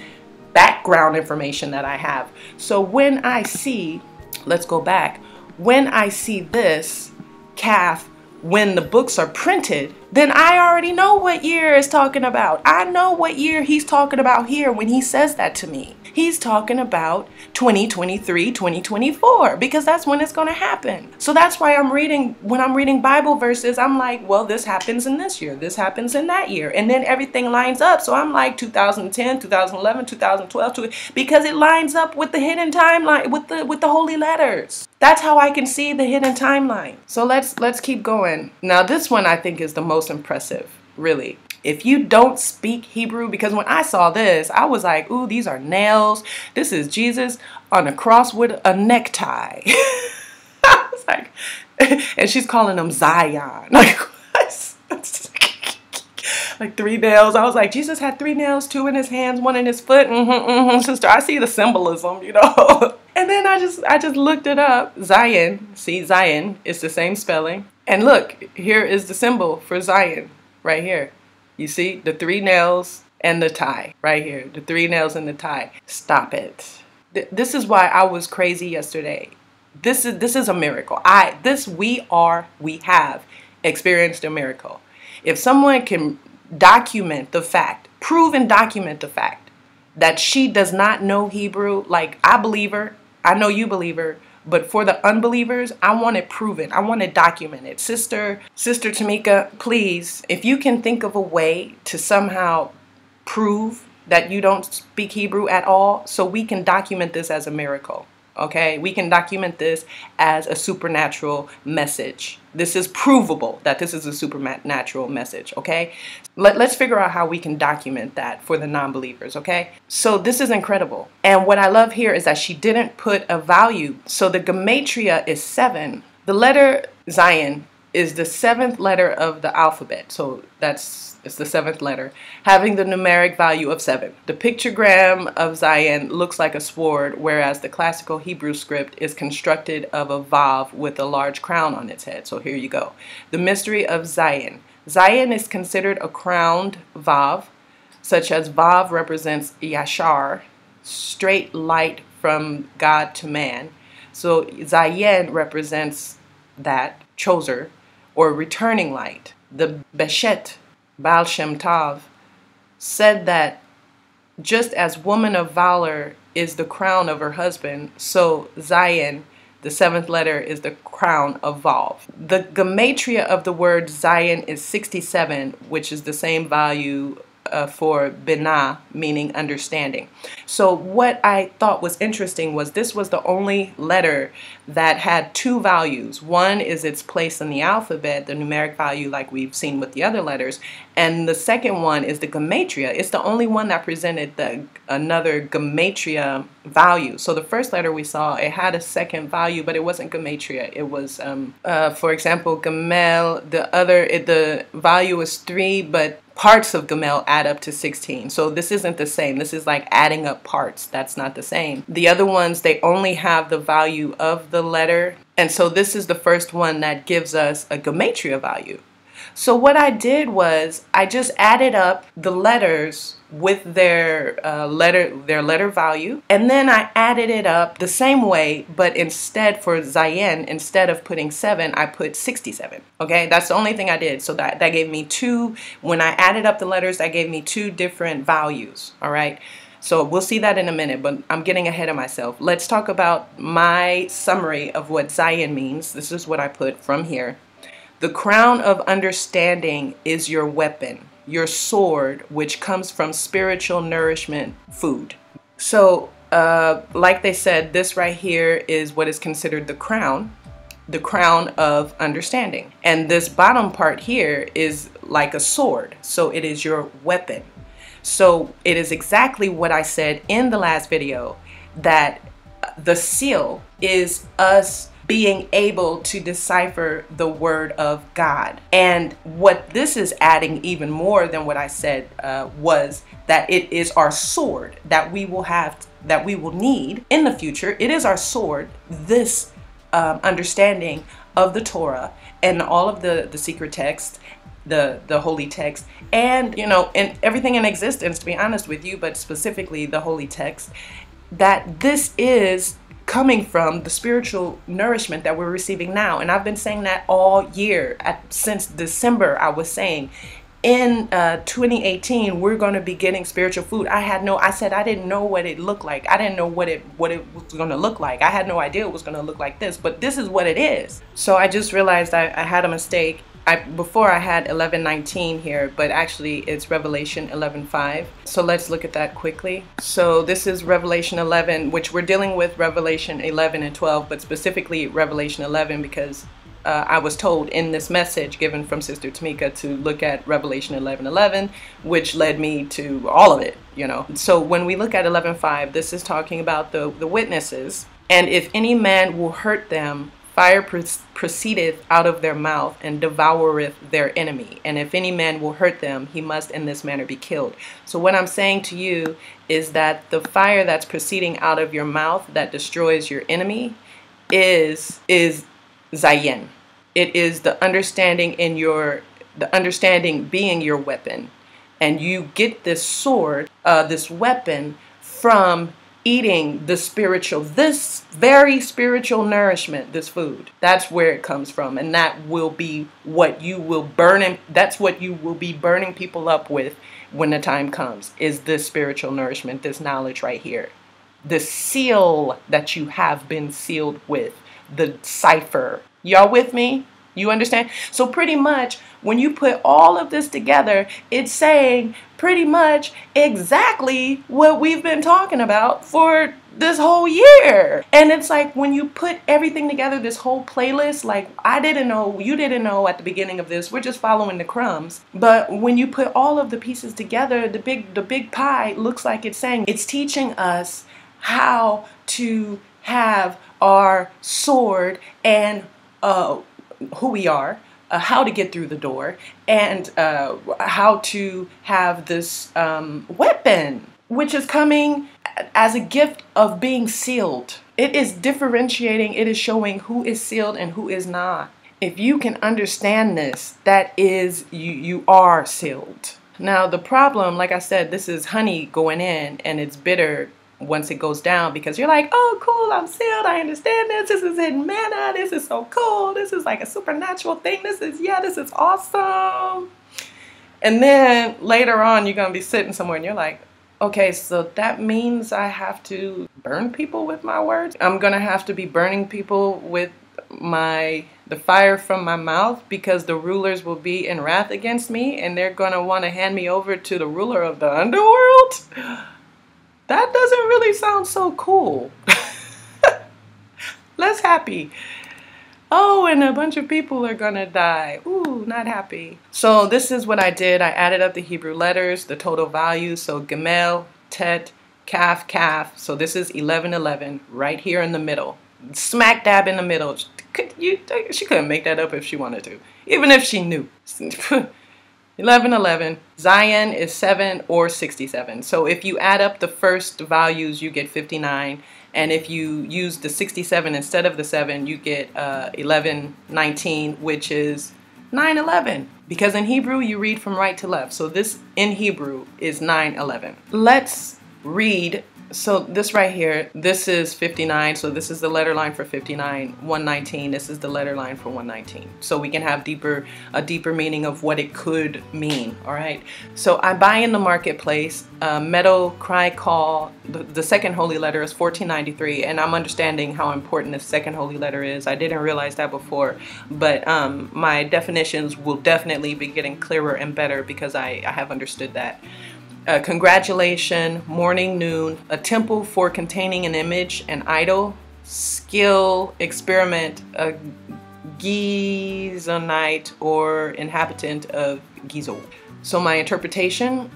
Speaker 1: background information that I have. So when I see, let's go back, when I see this calf, when the books are printed, then I already know what year it's talking about. I know what year he's talking about here when he says that to me. He's talking about 2023, 2024, because that's when it's going to happen. So that's why when I'm reading Bible verses, I'm like, well, this happens in this year. This happens in that year. And then everything lines up. So I'm like 2010, 2011, 2012, because it lines up with the hidden timeline, with the holy letters. That's how I can see the hidden timeline. So let's keep going. Now, this one I think is the most impressive, really. If you don't speak Hebrew, because when I saw this, I was like, ooh, these are nails. This is Jesus on a cross with a necktie. I was like, and she's calling him Zion. Like, what? Like 3 nails. I was like, Jesus had 3 nails, 2 in his hands, 1 in his foot. Sister, I see the symbolism, you know. And then I just looked it up. Zion, see, Zion is the same spelling. And look, here is the symbol for Zion right here. You see the 3 nails and the tie right here. The 3 nails and the tie. Stop it. This is why I was crazy yesterday. This is a miracle. We have experienced a miracle. If someone can document the fact, prove and document the fact that she does not know Hebrew, like I believe her, I know you believe her, but for the unbelievers, I want it proven. I want it documented. Sister TAMIEKA, please, if you can think of a way to somehow prove that you don't speak Hebrew at all, so we can document this as a miracle. Okay, we can document this as a supernatural message. This is provable that this is a supernatural message, okay? Let's figure out how we can document that for the non-believers, okay? So this is incredible. And what I love here is that she didn't put a value. So the gematria is 7. The letter Zion is the seventh letter of the alphabet. So it's the seventh letter, having the numeric value of 7. The pictogram of Zion looks like a sword, whereas the classical Hebrew script is constructed of a vav with a large crown on its head. So here you go. The mystery of Zion. Zion is considered a crowned vav, such as vav represents yashar, straight light from God to man. So Zion represents that, choser, or returning light. The Beshet, Baal Shem Tov, said that just as woman of valor is the crown of her husband, so Zion, the seventh letter, is the crown of Vav. The gematria of the word Zion is 67, which is the same value for Binah, meaning understanding. So what I thought was interesting was this was the only letter that had 2 values. One is its place in the alphabet, the numeric value like we've seen with the other letters, and the second one is the gematria. It's the only one that presented another gematria value. So the first letter we saw, it had a second value, but it wasn't gematria. It was, for example, Gamel. The value is 3, but parts of Gamel add up to 16. So this isn't the same. This is like adding up parts. That's not the same. The other ones, they only have the value of the letter. And so this is the first one that gives us a gematria value. So what I did was I just added up the letters with their letter value, and then I added it up the same way, but instead for Zion, instead of putting 7, I put 67. Okay, that's the only thing I did. So that gave me 2. When I added up the letters, that gave me 2 different values. All right. So we'll see that in a minute, but I'm getting ahead of myself. Let's talk about my summary of what Zion means. This is what I put from here. The crown of understanding is your weapon, your sword, which comes from spiritual nourishment, food. So, like they said, this right here is what is considered the crown of understanding. And this bottom part here is like a sword. So it is your weapon. So it is exactly what I said in the last video, that the seal is us being able to decipher the word of God. And what this is adding even more than what I said was that it is our sword that we will need in the future. It is our sword, this understanding of the Torah and all of the secret text, the holy text, and and everything in existence, to be honest with you, but specifically the holy text, that this is coming from the spiritual nourishment that we're receiving now. And I've been saying that all year. Since December, I was saying in 2018 we're going to be getting spiritual food. I said I didn't know what it looked like. I didn't know what it was going to look like. I had no idea it was going to look like this, but this is what it is. So I just realized I had a mistake. Before I had 11:19 here, but actually it's Revelation 11:5. So let's look at that quickly. So this is Revelation 11, which we're dealing with Revelation 11 and 12, but specifically Revelation 11 because I was told in this message given from Sister Tamika to look at Revelation 11:11, which led me to all of it, So when we look at 11:5, this is talking about the witnesses. And if any man will hurt them, fire proceedeth out of their mouth and devoureth their enemy. And if any man will hurt them, he must in this manner be killed. So what I'm saying to you is that the fire that's proceeding out of your mouth that destroys your enemy is Zion. It is the understanding the understanding being your weapon. And you get this sword, this weapon, from eating this very spiritual nourishment, this food. That's where it comes from, and that will be what you will that's what you will be burning people up with when the time comes, is this spiritual nourishment, this knowledge right here. The seal that you have been sealed with, the cipher. Y'all with me? You understand? So pretty much when you put all of this together, it's saying pretty much exactly what we've been talking about for this whole year. And it's like when you put everything together, this whole playlist, like I didn't know, you didn't know at the beginning of this, we're just following the crumbs. But when you put all of the pieces together, the big pie looks like it's saying, it's teaching us how to have our sword and who we are, how to get through the door, and how to have this weapon, which is coming as a gift of being sealed. It is differentiating, it is showing who is sealed and who is not. If you can understand this, that is, you are sealed. Now the problem, like I said, this is honey going in, and it's bitter once it goes down, because you're like, oh cool, I'm sealed, I understand this is hidden manna, this is so cool, this is like a supernatural thing, this is awesome. And then later on you're gonna be sitting somewhere and you're like, okay, so that means I have to burn people with my words? I'm gonna have to be burning people with the fire from my mouth, because the rulers will be in wrath against me and they're gonna want to hand me over to the ruler of the underworld? That doesn't really sound so cool. Less happy. Oh, and a bunch of people are gonna die. Ooh, not happy. So this is what I did. I added up the Hebrew letters, the total values. So Gemel, Tet, Kaf, Kaf. So this is 1111 right here in the middle. Smack dab in the middle. She couldn't make that up if she wanted to, even if she knew. 1111. Zion is 7 or 67. So if you add up the first values, you get 59. And if you use the 67 instead of the 7, you get 1119, which is 911. Because in Hebrew, you read from right to left. So this in Hebrew is 911. Let's read. So this right here, this is 59. So this is the letter line for 59. 119. This is the letter line for 119. So we can have a deeper meaning of what it could mean. All right. So I buy in the marketplace. Meadow, cry, call. The second holy letter is 1493, and I'm understanding how important the second holy letter is. I didn't realize that before, but my definitions will definitely be getting clearer and better because I have understood that. Congratulation, morning, noon, a temple for containing an image, an idol, skill, experiment, a Gizonite or inhabitant of Gizon. So my interpretation,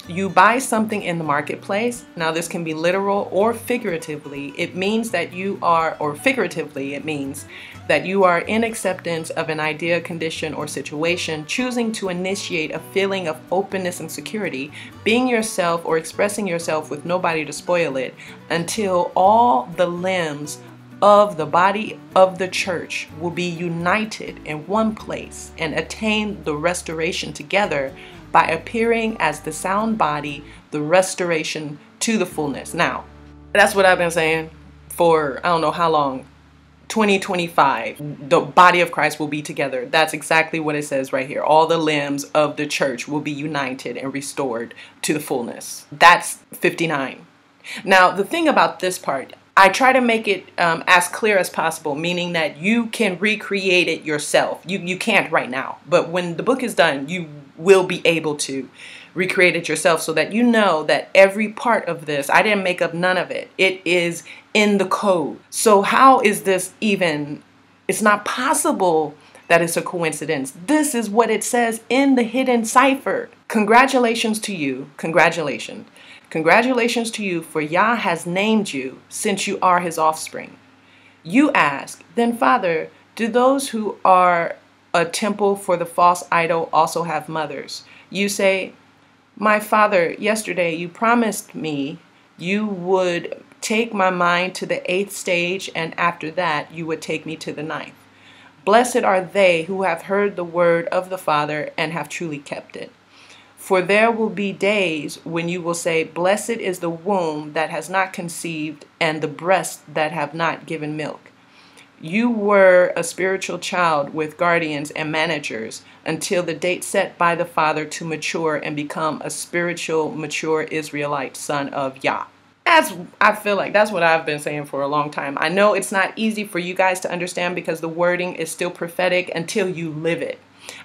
Speaker 1: you buy something in the marketplace. Now this can be literal or figuratively. It means that you are, or figuratively, it means that you are in acceptance of an idea, condition, or situation, choosing to initiate a feeling of openness and security, being yourself or expressing yourself with nobody to spoil it, until all the limbs of the body of the church will be united in one place and attain the restoration together by appearing as the sound body, the restoration to the fullness. Now, that's what I've been saying for I don't know how long. 2025, the body of Christ will be together. That's exactly what it says right here. All the limbs of the church will be united and restored to the fullness. That's 59. Now, the thing about this part, I try to make it as clear as possible, meaning that you can recreate it yourself. You can't right now, but when the book is done, you will be able to recreate it yourself, so that you know that every part of this, I didn't make up none of it. It is in the code. So how is this even? It's not possible that it's a coincidence. This is what it says in the hidden cipher. Congratulations to you. Congratulations. Congratulations to you, for Yah has named you, since you are his offspring. You ask, then Father, do those who are a temple for the false idol also have mothers? You say, my Father, yesterday you promised me you would take my mind to the 8th stage, and after that you would take me to the 9th. Blessed are they who have heard the word of the Father and have truly kept it. For there will be days when you will say, blessed is the womb that has not conceived and the breasts that have not given milk. You were a spiritual child with guardians and managers until the date set by the Father to mature and become a spiritual, mature Israelite son of Yah. I feel like that's what I've been saying for a long time. I know it's not easy for you guys to understand because the wording is still prophetic until you live it.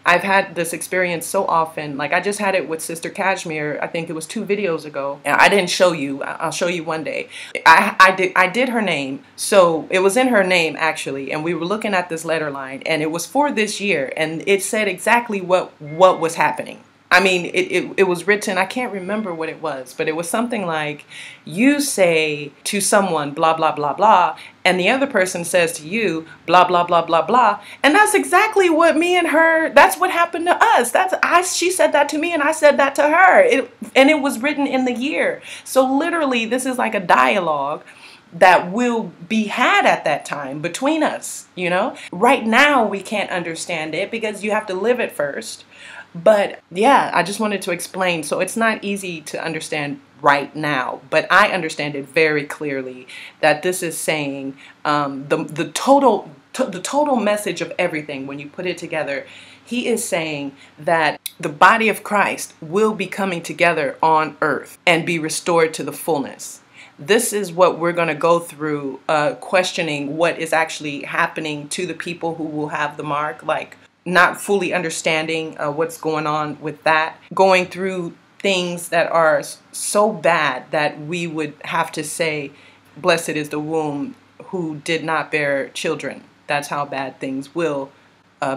Speaker 1: I've had this experience so often. Like I just had it with Sister Kashmir. I think it was 2 videos ago. And I didn't show you. I'll show you one day. I did her name. So it was in her name actually. And we were looking at this letter line and it was for this year. And it said exactly what was happening. I mean, it was written, I can't remember what it was, but it was something like, you say to someone, blah, blah, blah, blah, and the other person says to you, blah, blah, blah, blah, blah. And that's exactly what me and her, that's what happened to us. She said that to me and I said that to her. And it was written in the year. So literally, this is like a dialogue that will be had at that time between us, you know? Right now, we can't understand it because you have to live it first. But yeah, I just wanted to explain. So it's not easy to understand right now, but I understand it very clearly that this is saying the total message of everything. When you put it together, he is saying that the body of Christ will be coming together on earth and be restored to the fullness. This is what we're going to go through, questioning what is actually happening to the people who will have the mark, like not fully understanding what's going on with that, going through things that are so bad that we would have to say, blessed is the womb who did not bear children. That's how bad things will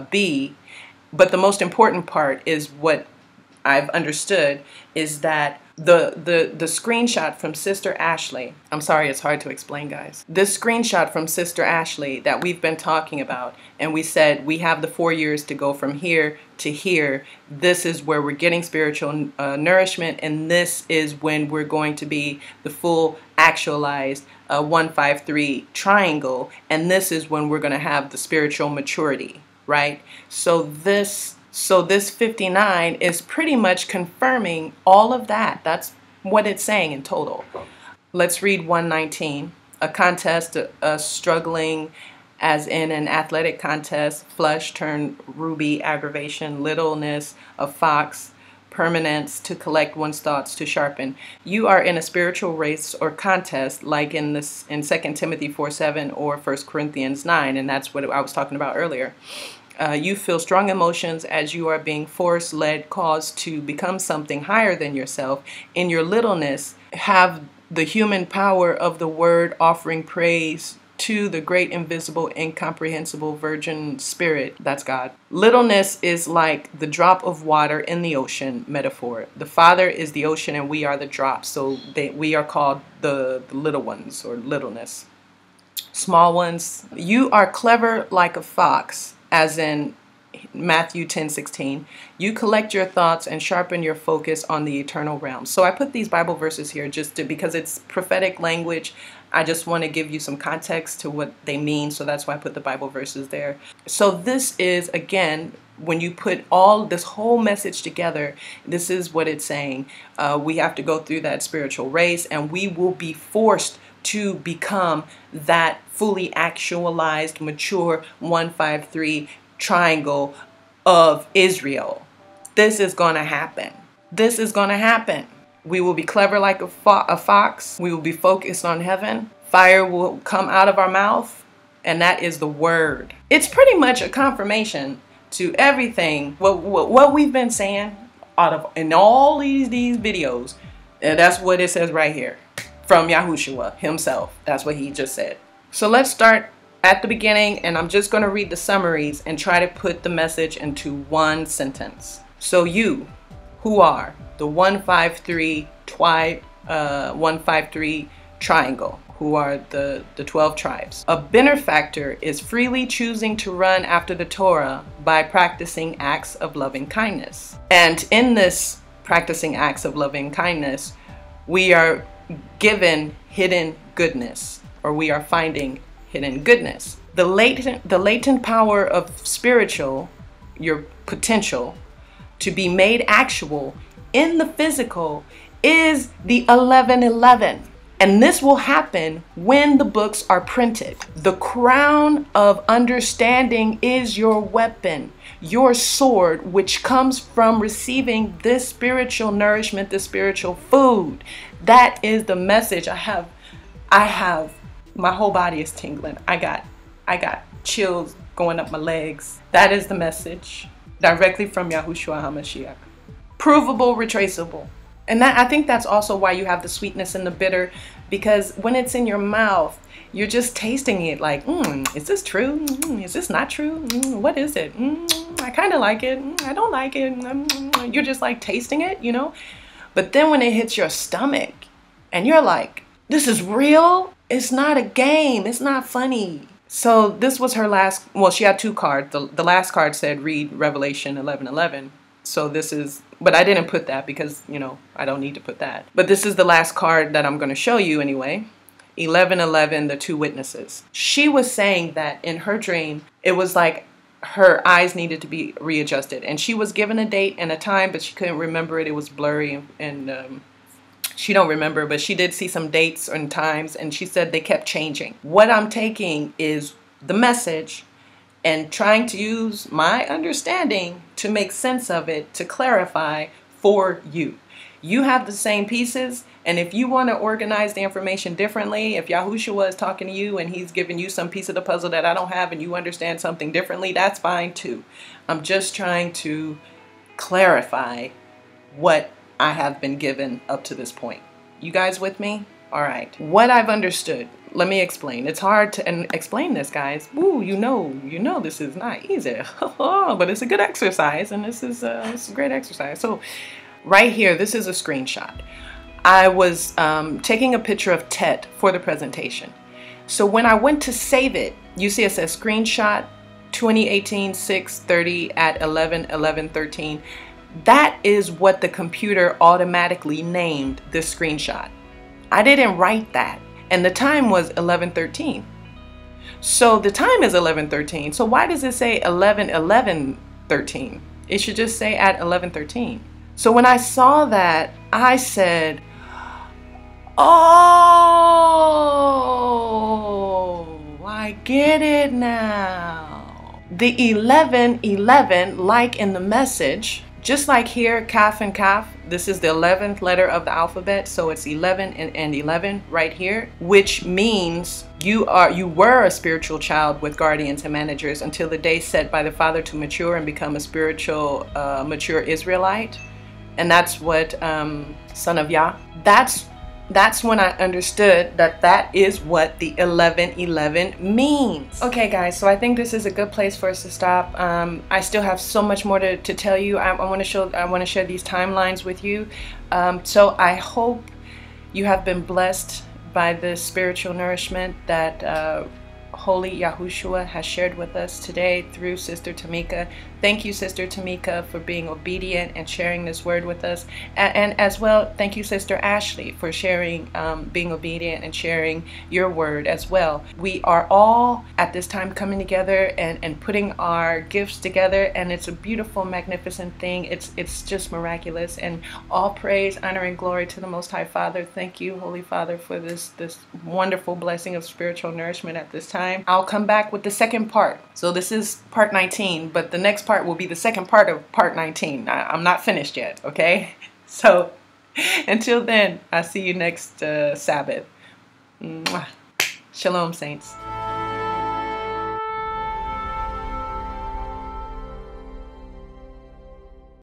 Speaker 1: be. But the most important part is what I've understood is that the screenshot from Sister Ashley, I'm sorry, it's hard to explain, guys. This screenshot from Sister Ashley that we've been talking about, and we said we have the 4 years to go from here to here. This is where we're getting spiritual nourishment, and this is when we're going to be the full actualized 153 triangle, and this is when we're going to have the spiritual maturity, right? So this 59 is pretty much confirming all of that. That's what it's saying in total. Let's read 119. A contest, struggling as in an athletic contest, flush turned ruby, aggravation, littleness, a fox, permanence, to collect one's thoughts, to sharpen. You are in a spiritual race or contest, like in 2 Timothy 4:7 or 1 Corinthians 9, and that's what I was talking about earlier. You feel strong emotions as you are being forced, led, caused to become something higher than yourself. In your littleness, have the human power of the word, offering praise to the great, invisible, incomprehensible Virgin Spirit. That's God. Littleness is like the drop of water in the ocean metaphor. The Father is the ocean and we are the drops. So we are called the little ones, or littleness. Small ones. You are clever like a fox, as in Matthew 10:16. You collect your thoughts and sharpen your focus on the eternal realm. So I put these Bible verses here because it's prophetic language. I just want to give you some context to what they mean. So that's why I put the Bible verses there. So this is, again, when you put all this whole message together, this is what it's saying. We have to go through that spiritual race, and we will be forced to become that fully actualized, mature 153 triangle of Israel. This is going to happen. This is going to happen. We will be clever like a fox. We will be focused on heaven. Fire will come out of our mouth, and that is the word. It's pretty much a confirmation to everything what we've been saying in all these videos. And that's what it says right here from Yahushua himself. That's what he just said. So let's start at the beginning, and I'm just going to read the summaries and try to put the message into one sentence. So you, who are the 153 triangle, who are the 12 tribes. A benefactor is freely choosing to run after the Torah by practicing acts of loving kindness. And in this practicing acts of loving kindness, we are given hidden goodness, or we are finding hidden goodness. The latent power of spiritual, your potential to be made actual in the physical, is the 1111. And this will happen when the books are printed. The crown of understanding is your weapon, your sword, which comes from receiving this spiritual nourishment, this spiritual food. That is the message I have. My whole body is tingling. I got chills going up my legs. That is the message directly from Yahushua HaMashiach. Provable, retraceable. And I think that's also why you have the sweetness and the bitter, because when it's in your mouth, you're just tasting it like, is this true? Is this not true? What is it? I kind of like it. I don't like it. You're just like tasting it, you know? But then when it hits your stomach and you're like, this is real. It's not a game. It's not funny. So this was her last, well, she had 2 cards. The last card said read Revelation 11:11. So this is, but I didn't put that because, you know, I don't need to put that. But this is the last card that I'm going to show you anyway. 11:11, the 2 witnesses. She was saying that in her dream, it was like her eyes needed to be readjusted. And she was given a date and a time, but she couldn't remember it. It was blurry and she don't remember, but she did see some dates and times, and she said they kept changing. What I'm taking is the message and trying to use my understanding to make sense of it, to clarify for you. You have the same pieces, and if you want to organize the information differently, if Yahushua is talking to you and he's giving you some piece of the puzzle that I don't have and you understand something differently, that's fine too. I'm just trying to clarify what I have been given up to this point. You guys with me? All right. What I've understood. Let me explain. It's hard to explain this, guys. Woo, you know this is not easy. But it's a good exercise, and this is a great exercise. So right here, this is a screenshot. I was taking a picture of Tet for the presentation. So when I went to save it, you see it says screenshot 2018-6/30 at 11/11/13. That is what the computer automatically named this screenshot. I didn't write that. And the time was 11:13. So the time is 11:13. So why does it say 11:11/13? It should just say at 11:13. So when I saw that, I said, oh, I get it now. The 11:11, like in the message, just like here, kaf and kaf, this is the 11th letter of the alphabet, so it's 11 and 11 right here, which means you were a spiritual child with guardians and managers until the day set by the Father to mature and become a spiritual, mature Israelite. And that's what Son of Yah. That's when I understood that that is what the 11:11 means. Okay, guys, so I think this is a good place for us to stop. I still have so much more to tell you. I want to share these timelines with you. So I hope you have been blessed by the spiritual nourishment that Holy Yahushua has shared with us today through Sister Tamika. Thank you, Sister Tamika, for being obedient and sharing this word with us. And as well, thank you, Sister Ashley, for sharing, being obedient and sharing your word as well. We are all at this time coming together and putting our gifts together, and it's a beautiful, magnificent thing. It's just miraculous. And all praise, honor, and glory to the Most High Father. Thank you, Holy Father, for this wonderful blessing of spiritual nourishment at this time. I'll come back with the second part. So this is part 19, but the next part will be the second part of part 19. I'm not finished yet, okay? So until then, I'll see you next Sabbath. Mwah. Shalom, saints.